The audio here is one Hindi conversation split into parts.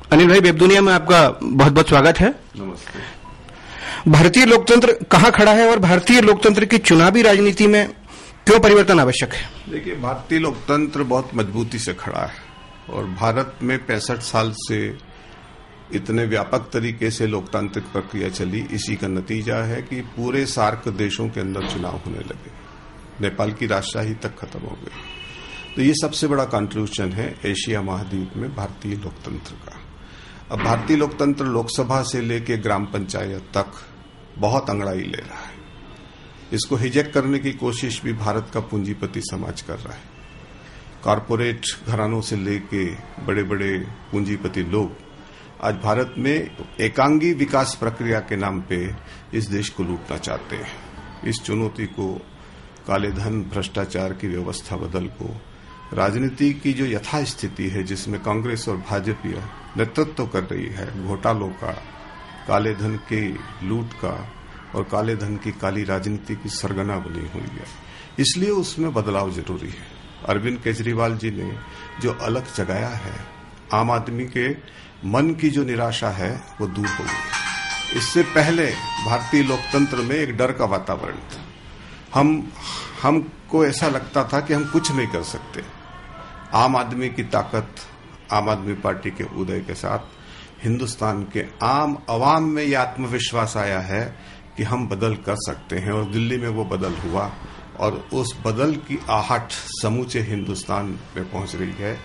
अनिल भाई, वेब दुनिया में आपका बहुत बहुत स्वागत है। नमस्ते। भारतीय लोकतंत्र कहाँ खड़ा है और भारतीय लोकतंत्र की चुनावी राजनीति में क्यों परिवर्तन आवश्यक है? देखिए, भारतीय लोकतंत्र बहुत मजबूती से खड़ा है और भारत में 65 साल से इतने व्यापक तरीके से लोकतांत्रिक प्रक्रिया चली। इसी का नतीजा है कि पूरे सार्क देशों के अंदर चुनाव होने लगे, नेपाल की राजशाही तक खत्म हो गई। तो ये सबसे बड़ा कंट्रीब्यूशन है एशिया महाद्वीप में भारतीय लोकतंत्र का। अब भारतीय लोकतंत्र लोकसभा से लेकर ग्राम पंचायत तक बहुत अंगड़ाई ले रहा है। इसको हिजैक करने की कोशिश भी भारत का पूंजीपति समाज कर रहा है। कॉरपोरेट घरानों से लेके बड़े बड़े पूंजीपति लोग आज भारत में एकांगी विकास प्रक्रिया के नाम पे इस देश को लूटना चाहते हैं। इस चुनौती को काले धन, भ्रष्टाचार की व्यवस्था बदल को, राजनीति की जो यथास्थिति है जिसमें कांग्रेस और भाजपा नेतृत्व कर रही है, घोटालों का, काले धन के लूट का और काले धन की काली राजनीति की सरगना बनी हुई है, इसलिए उसमें बदलाव जरूरी है। अरविंद केजरीवाल जी ने जो अलग जगाया है, आम आदमी के मन की जो निराशा है वो दूर हो गई। इससे पहले भारतीय लोकतंत्र में एक डर का वातावरण था। हमको ऐसा लगता था कि हम कुछ नहीं कर सकते। आम आदमी की ताकत, आम आदमी पार्टी के उदय के साथ हिंदुस्तान के आम आवाम में यह आत्मविश्वास आया है कि हम बदल कर सकते हैं, और दिल्ली में वो बदल हुआ और उस बदल की आहट समूचे हिंदुस्तान में पहुंच रही है।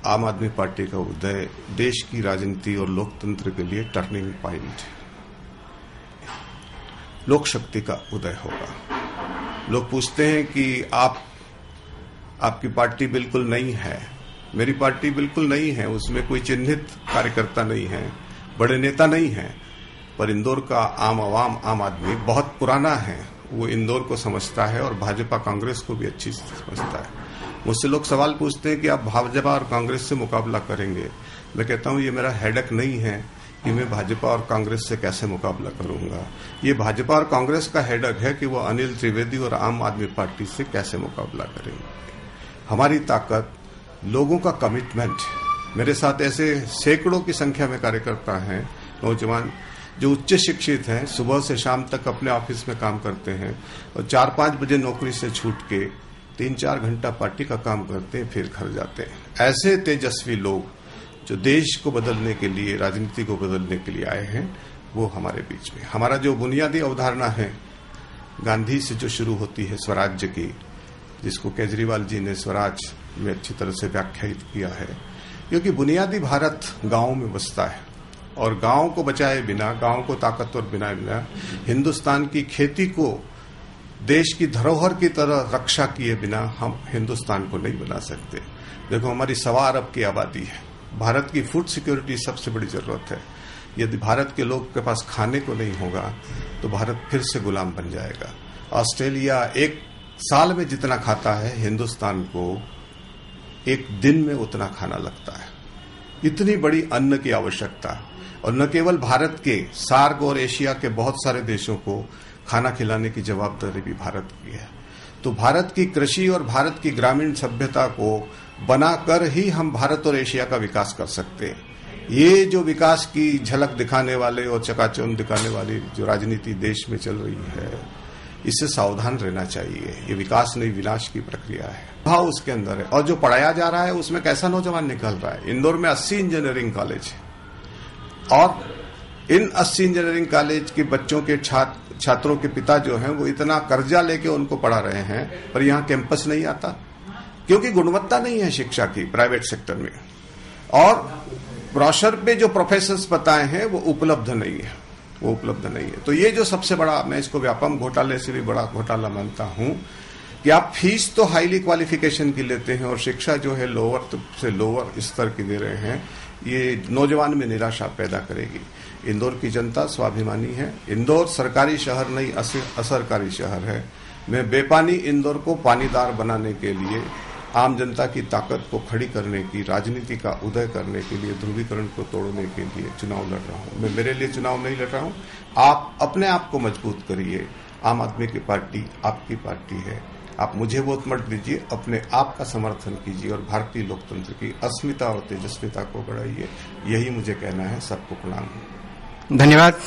आम आदमी पार्टी का उदय देश की राजनीति और लोकतंत्र के लिए टर्निंग पॉइंट है। लोक शक्ति का उदय होगा। लोग पूछते हैं कि आपकी पार्टी बिल्कुल नहीं है। मेरी पार्टी बिल्कुल नहीं है, उसमें कोई चिन्हित कार्यकर्ता नहीं है, बड़े नेता नहीं है, पर इंदौर का आम आवाम, आम आदमी बहुत पुराना है। वो इंदौर को समझता है और भाजपा कांग्रेस को भी अच्छी समझता है। मुझसे लोग सवाल पूछते हैं कि आप भाजपा और कांग्रेस से मुकाबला करेंगे। मैं कहता हूं ये मेरा हेडेक नहीं है कि मैं भाजपा और कांग्रेस से कैसे मुकाबला करूंगा। ये भाजपा और कांग्रेस का हेडेक है कि वो अनिल त्रिवेदी और आम आदमी पार्टी से कैसे मुकाबला करेंगे। हमारी ताकत लोगों का कमिटमेंट है। मेरे साथ ऐसे सैकड़ों की संख्या में कार्यकर्ता हैं, नौजवान जो उच्च शिक्षित हैं, सुबह से शाम तक अपने ऑफिस में काम करते हैं और 4-5 बजे नौकरी से छूट के 3-4 घंटा पार्टी का काम करते हैं, फिर घर जाते हैं। ऐसे तेजस्वी लोग जो देश को बदलने के लिए, राजनीति को बदलने के लिए आए हैं, वो हमारे बीच में। हमारा जो बुनियादी अवधारणा है गांधी से जो शुरू होती है स्वराज्य की, जिसको केजरीवाल जी ने स्वराज में अच्छी तरह से व्याख्यायित किया है, क्योंकि बुनियादी भारत गांवों में बसता है और गांव को बचाए बिना, गांव को ताकतवर बनाए बिना हिंदुस्तान की खेती को देश की धरोहर की तरह रक्षा किए बिना हम हिंदुस्तान को नहीं बना सकते। देखो, हमारी 1.25 अरब की आबादी है। भारत की फूड सिक्योरिटी सबसे बड़ी जरूरत है। यदि भारत के लोग के पास खाने को नहीं होगा तो भारत फिर से गुलाम बन जाएगा। ऑस्ट्रेलिया एक साल में जितना खाता है, हिंदुस्तान को एक दिन में उतना खाना लगता है। इतनी बड़ी अन्न की आवश्यकता, और न केवल भारत के, सार्क और एशिया के बहुत सारे देशों को खाना खिलाने की जवाबदारी भी भारत की है। तो भारत की कृषि और भारत की ग्रामीण सभ्यता को बनाकर ही हम भारत और एशिया का विकास कर सकते हैं। ये जो विकास की झलक दिखाने वाले और चकाचौंध दिखाने वाली जो राजनीति देश में चल रही है, इससे सावधान रहना चाहिए। ये विकास नहीं, विनाश की प्रक्रिया है। भाव उसके अंदर है, और जो पढ़ाया जा रहा है उसमें कैसा नौजवान निकल रहा है। इंदौर में 80 इंजीनियरिंग कॉलेज है और इन 80 इंजीनियरिंग कॉलेज के बच्चों के छात्रों के पिता जो हैं वो इतना कर्जा लेके उनको पढ़ा रहे हैं, पर यहाँ कैंपस नहीं आता क्योंकि गुणवत्ता नहीं है शिक्षा की प्राइवेट सेक्टर में, और ब्रोशर पे जो प्रोफेसर्स बताए हैं वो उपलब्ध नहीं है। तो ये जो सबसे बड़ा, मैं इसको व्यापम घोटाले से भी बड़ा घोटाला मानता हूं कि आप फीस तो हाईली क्वालिफिकेशन की लेते हैं और शिक्षा जो है लोअर से लोअर स्तर की दे रहे हैं। ये नौजवान में निराशा पैदा करेगी। इंदौर की जनता स्वाभिमानी है। इंदौर सरकारी शहर नहीं, असरकारी शहर है। मैं बेपानी इंदौर को पानीदार बनाने के लिए, आम जनता की ताकत को खड़ी करने की, राजनीति का उदय करने के लिए, ध्रुवीकरण को तोड़ने के लिए चुनाव लड़ रहा हूं। मैं मेरे लिए चुनाव नहीं लड़ रहा हूं। आप अपने आप को मजबूत करिए। आम आदमी की पार्टी आपकी पार्टी है। आप मुझे वोट मत दीजिए, अपने आप का समर्थन कीजिए और भारतीय लोकतंत्र की अस्मिता और तेजस्विता को बढ़ाइए। यही मुझे कहना है। सबको प्रणाम। धन्यवाद।